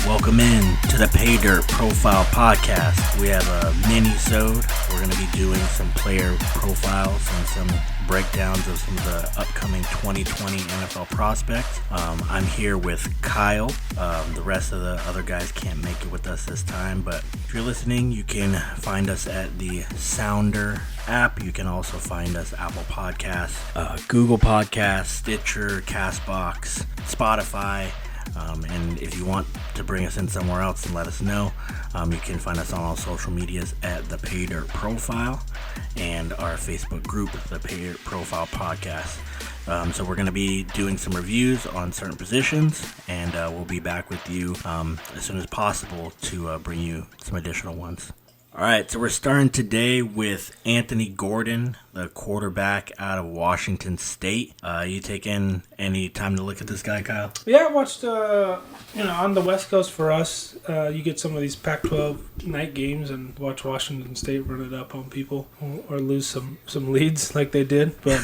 Welcome in to the Pay Dirt Profile Podcast. We have a mini-sode. We're going to be doing some player profiles and some breakdowns of some of the upcoming 2020 NFL prospects. I'm here with Kyle. The rest of the other guys can't make it with us this time, but if you're listening, you can find us at the Sounder app. You can also find us Apple Podcasts, Google Podcasts, Stitcher, Castbox, Spotify. And if you want to bring us in somewhere else, then let us know. You can find us on all social medias at the Pay Dirt Profile and our Facebook group, the Pay Dirt Profile Podcast. So we're going to be doing some reviews on certain positions, and we'll be back with you as soon as possible to bring you some additional ones. All right, so we're starting today with Anthony Gordon, the quarterback out of Washington State. You taking any time to look at this guy, Kyle? Yeah, I watched, on the West Coast for us, you get some of these Pac-12 night games and watch Washington State run it up on people or lose some leads like they did. But,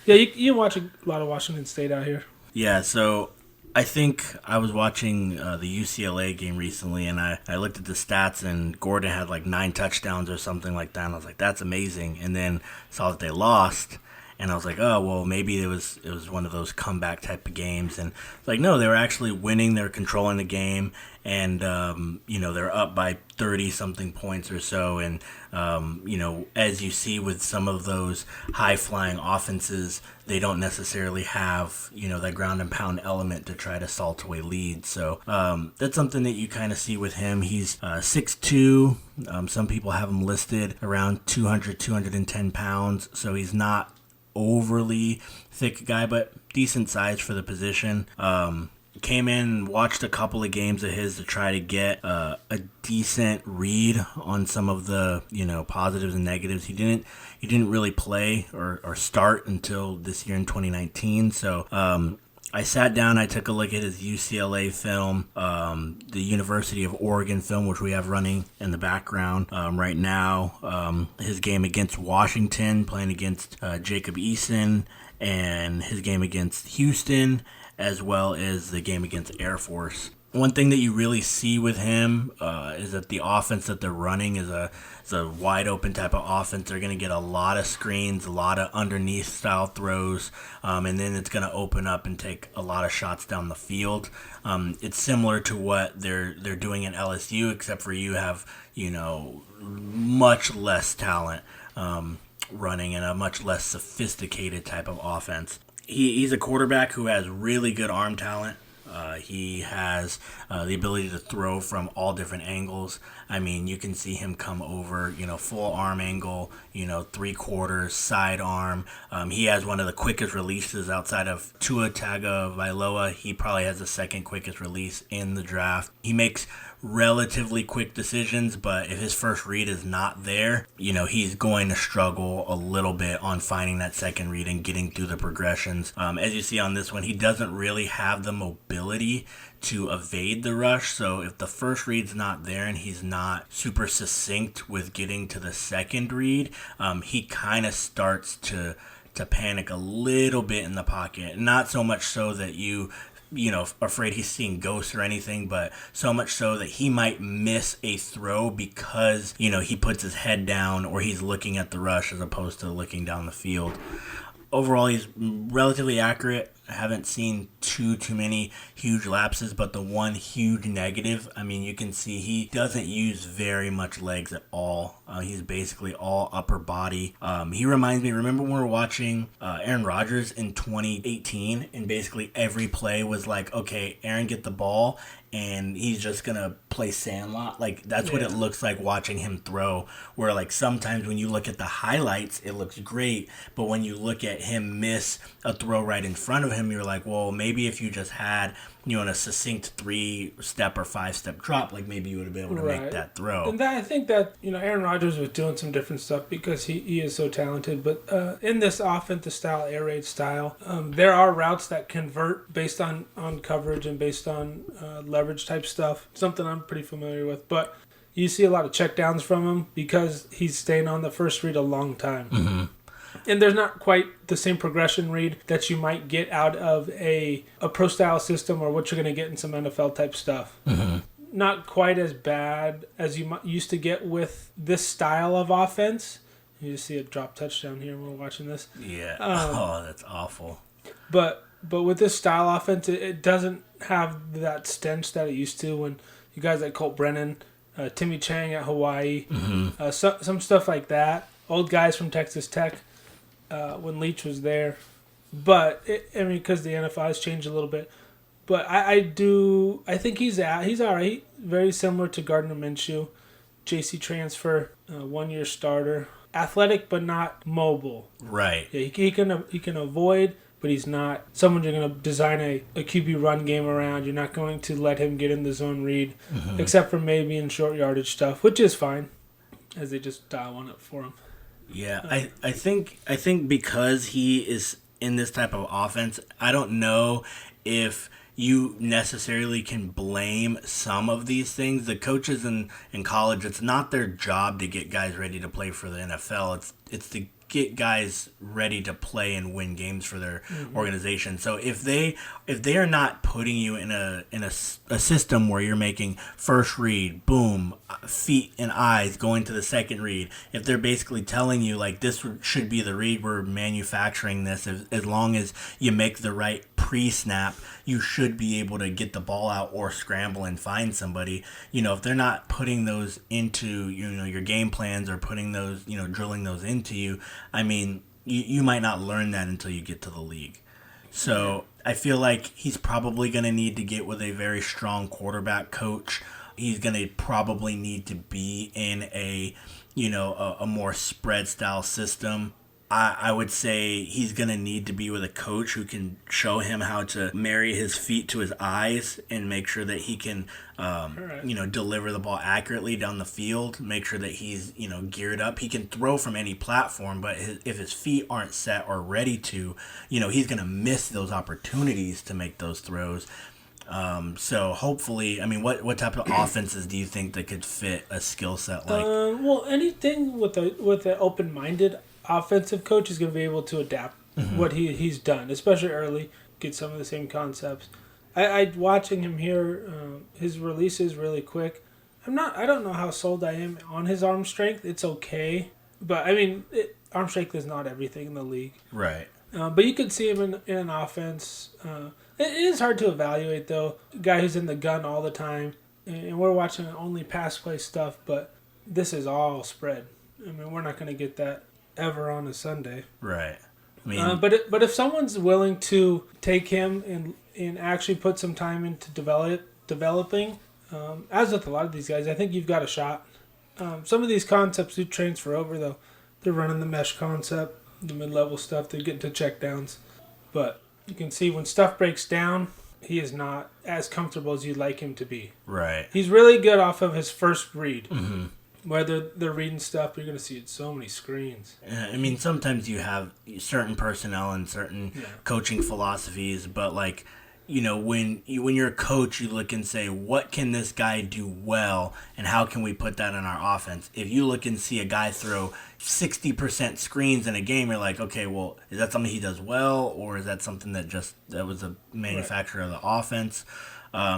yeah, you watch a lot of Washington State out here. Yeah, so I think I was watching the UCLA game recently, and I looked at the stats, and Gordon had like 9 touchdowns or something like that, and I was like, that's amazing. And then saw that they lost, and I was like, oh, well, maybe it was one of those comeback type of games. And like, no, they were actually winning. They were controlling the game, and, they're up by 30-something points or so. And, as you see with some of those high-flying offenses, they don't necessarily have, that ground and pound element to try to salt away leads. So that's something that you kind of see with him. He's 6'2". Some people have him listed around 200, 210 pounds. So he's not overly thick guy, but decent size for the position. Came in and watched a couple of games of his to try to get a decent read on some of the positives and negatives. He didn't really play or start until this year in 2019. So I sat down, I took a look at his UCLA film, the University of Oregon film, which we have running in the background right now, his game against Washington, playing against Jacob Eason, and his game against Houston, as well as the game against Air Force. One thing that you really see with him is that the offense that they're running is a wide open type of offense. They're going to get a lot of screens, a lot of underneath style throws, and then it's going to open up and take a lot of shots down the field. It's similar to what they're doing at LSU, except for you have much less talent running and a much less sophisticated type of offense. He's a quarterback who has really good arm talent. He has the ability to throw from all different angles. I mean, you can see him come over, full arm angle, 3/4, side arm. He has one of the quickest releases outside of Tua Tagovailoa. He probably has the second quickest release in the draft. He makes relatively quick decisions, but if his first read is not there, he's going to struggle a little bit on finding that second read and getting through the progressions. As you see on this one, he doesn't really have the mobility to evade the rush. So if the first read's not there and he's not super succinct with getting to the second read, he kind of starts to panic a little bit in the pocket. Not so much so that you afraid he's seeing ghosts or anything, but so much so that he might miss a throw because, he puts his head down or he's looking at the rush as opposed to looking down the field. Overall, he's relatively accurate. I haven't seen too many huge lapses, but the one huge negative, you can see he doesn't use very much legs at all. He's basically all upper body. He reminds me, remember when we were watching Aaron Rodgers in 2018, and basically every play was like, okay, Aaron, get the ball, and he's just going to play sandlot. Like, that's what it looks like watching him throw, where, like, sometimes when you look at the highlights, it looks great, but when you look at him miss a throw right in front of him, you're like, well, maybe if you just had, in a succinct 3-step or 5-step drop, like, maybe you would have been able to make that throw. And I think that, Aaron Rodgers was doing some different stuff because he is so talented. But in this offensive style, air raid style, there are routes that convert based on coverage and based on leverage type stuff, something I'm pretty familiar with. But you see a lot of checkdowns from him because he's staying on the first read a long time. Mm-hmm. And there's not quite the same progression read that you might get out of a pro-style system or what you're going to get in some NFL-type stuff. Mm-hmm. not quite as bad as you used to get with this style of offense. You just see a drop touchdown here when we're watching this. Yeah. That's awful. But with this style offense, it doesn't have that stench that it used to when you guys like Colt Brennan, Timmy Chang at Hawaii, some stuff like that. Old guys from Texas Tech when Leach was there. But, because the NFL has changed a little bit. But I think he's all right. Very similar to Gardner Minshew. JC transfer, 1-year starter. Athletic but not mobile. Right. Yeah, he can avoid, but he's not someone you're going to design a QB run game around. You're not going to let him get in the zone read, except for maybe in short yardage stuff, which is fine, as they just dial one up for him. Yeah, I think because he is in this type of offense, I don't know if you necessarily can blame some of these things. The coaches in college, it's not their job to get guys ready to play for the NFL. It's to get guys ready to play and win games for their organization. So if they are not putting you in a system where you're making first read, boom, feet and eyes going to the second read, if they're basically telling you like this should be the read, we're manufacturing this, as long as you make the right pre-snap, you should be able to get the ball out or scramble and find somebody. If they're not putting those into your game plans or putting those, drilling those into you, I mean, you might not learn that until you get to the league. So I feel like he's probably going to need to get with a very strong quarterback coach. He's going to probably need to be in a more spread style system. I would say he's going to need to be with a coach who can show him how to marry his feet to his eyes and make sure that he can, deliver the ball accurately down the field, make sure that he's, geared up. He can throw from any platform, but if his feet aren't set or ready to, he's going to miss those opportunities to make those throws. So hopefully, what type of offenses do you think that could fit a skill set like? Anything with an open-minded offensive coach is going to be able to adapt what he's done, especially early, get some of the same concepts. I watching him here, his release is really quick. I don't know how sold I am on his arm strength. It's okay, but arm strength is not everything in the league. Right. But you could see him in an offense. It is hard to evaluate though. A guy who's in the gun all the time, and we're watching only pass play stuff, but this is all spread. We're not going to get that ever on a Sunday. Right. But if someone's willing to take him and actually put some time into developing, as with a lot of these guys, I think you've got a shot. Some of these concepts do transfer over though. They're running the mesh concept, the mid-level stuff. They're getting to check downs, but you can see when stuff breaks down, he is not as comfortable as you'd like him to be. Right. He's really good off of his first read. Whether they're reading stuff, you're going to see it so many screens. Sometimes you have certain personnel and certain coaching philosophies, but when you're a coach, you look and say, what can this guy do well, and how can we put that in our offense? If you look and see a guy throw 60% screens in a game, you're like, okay, well, is that something he does well, or is that something that was a manufacturer of the offense?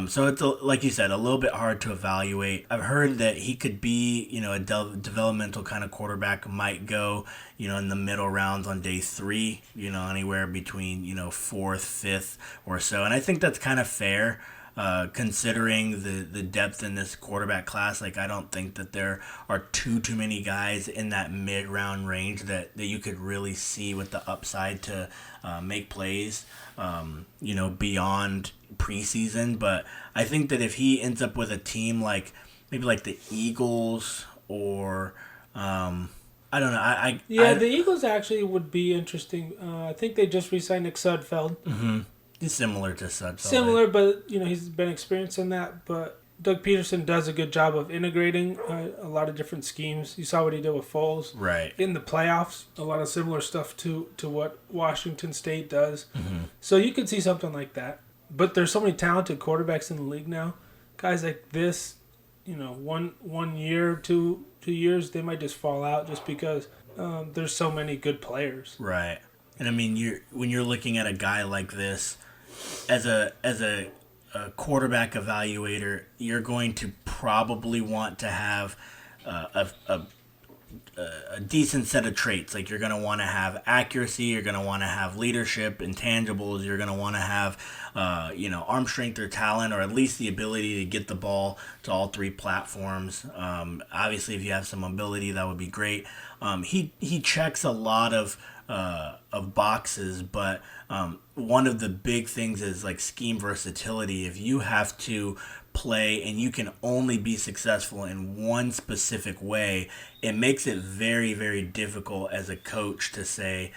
So it's, like you said, a little bit hard to evaluate. I've heard that he could be, a developmental kind of quarterback, might go, in the middle rounds on day 3, anywhere between, 4th, 5th or so. And I think that's kind of fair, considering the depth in this quarterback class. I don't think that there are too many guys in that mid-round range that you could really see with the upside to make plays, beyond preseason. But I think that if he ends up with a team maybe like the Eagles or I don't know. The Eagles actually would be interesting. I think they just re-signed Nick Sudfeld. He's similar to Sudfeld. Similar, but he's been experienced in that. But Doug Peterson does a good job of integrating a lot of different schemes. You saw what he did with Foles. Right. In the playoffs, a lot of similar stuff to what Washington State does. So you could see something like that. But there's so many talented quarterbacks in the league now. Guys like this, 1 year, 2 years, they might just fall out just because there's so many good players. Right. And when you're looking at a guy like this, as a a quarterback evaluator, you're going to probably want to have a decent set of traits. Like you're going to want to have accuracy, you're going to want to have leadership, intangibles, you're going to want to have arm strength or talent, or at least the ability to get the ball to all three platforms. Obviously, if you have some ability, that would be great. He checks a lot of boxes, but one of the big things is like scheme versatility. If you have to play and you can only be successful in one specific way, it makes it very, very difficult as a coach to say,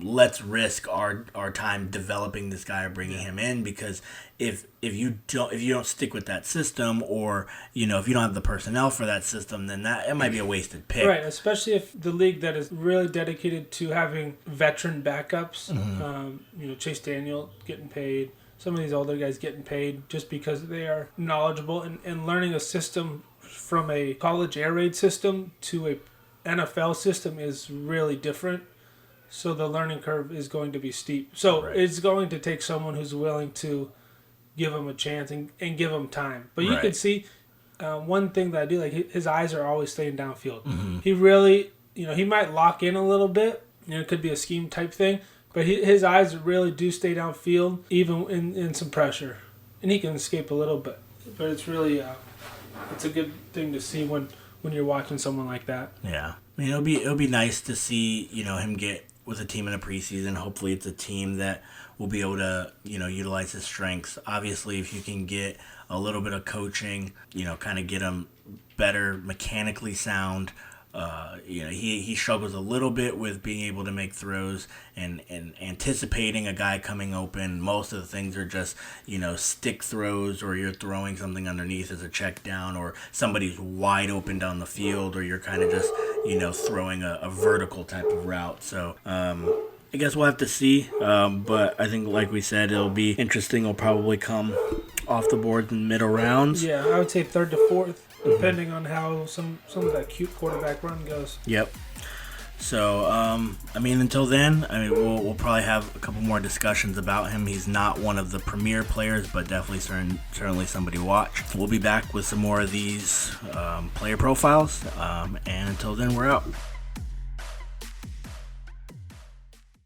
let's risk our time developing this guy or bringing him in, because if you don't stick with that system, or if you don't have the personnel for that system, then it might be a wasted pick. Right, especially if the league that is really dedicated to having veteran backups, Chase Daniel getting paid, some of these older guys getting paid just because they are knowledgeable, and learning a system from a college air raid system to a NFL system is really different. So the learning curve is going to be steep. So It's going to take someone who's willing to give him a chance and give him time. But you can see one thing that I do, like his eyes are always staying downfield. Mm-hmm. He really, he might lock in a little bit. It could be a scheme type thing. But his eyes really do stay downfield, even in some pressure. And he can escape a little bit. But it's really, it's a good thing to see when you're watching someone like that. Yeah. I mean, it'll be nice to see, him get with a team in a preseason. Hopefully it's a team that will be able to, utilize his strengths. Obviously, if you can get a little bit of coaching, kind of get him better mechanically sound. He struggles a little bit with being able to make throws and anticipating a guy coming open. Most of the things are just, stick throws, or you're throwing something underneath as a check down, or somebody's wide open down the field, or you're kind of just, throwing a vertical type of route. So, I guess we'll have to see. But I think, like we said, it'll be interesting. It'll probably come off the board in the middle rounds. Yeah, I would say third to fourth. Depending on how some of that cute quarterback run goes. Yep. So, until then, we'll probably have a couple more discussions about him. He's not one of the premier players, but definitely certainly somebody to watch. We'll be back with some more of these player profiles. And until then, we're out.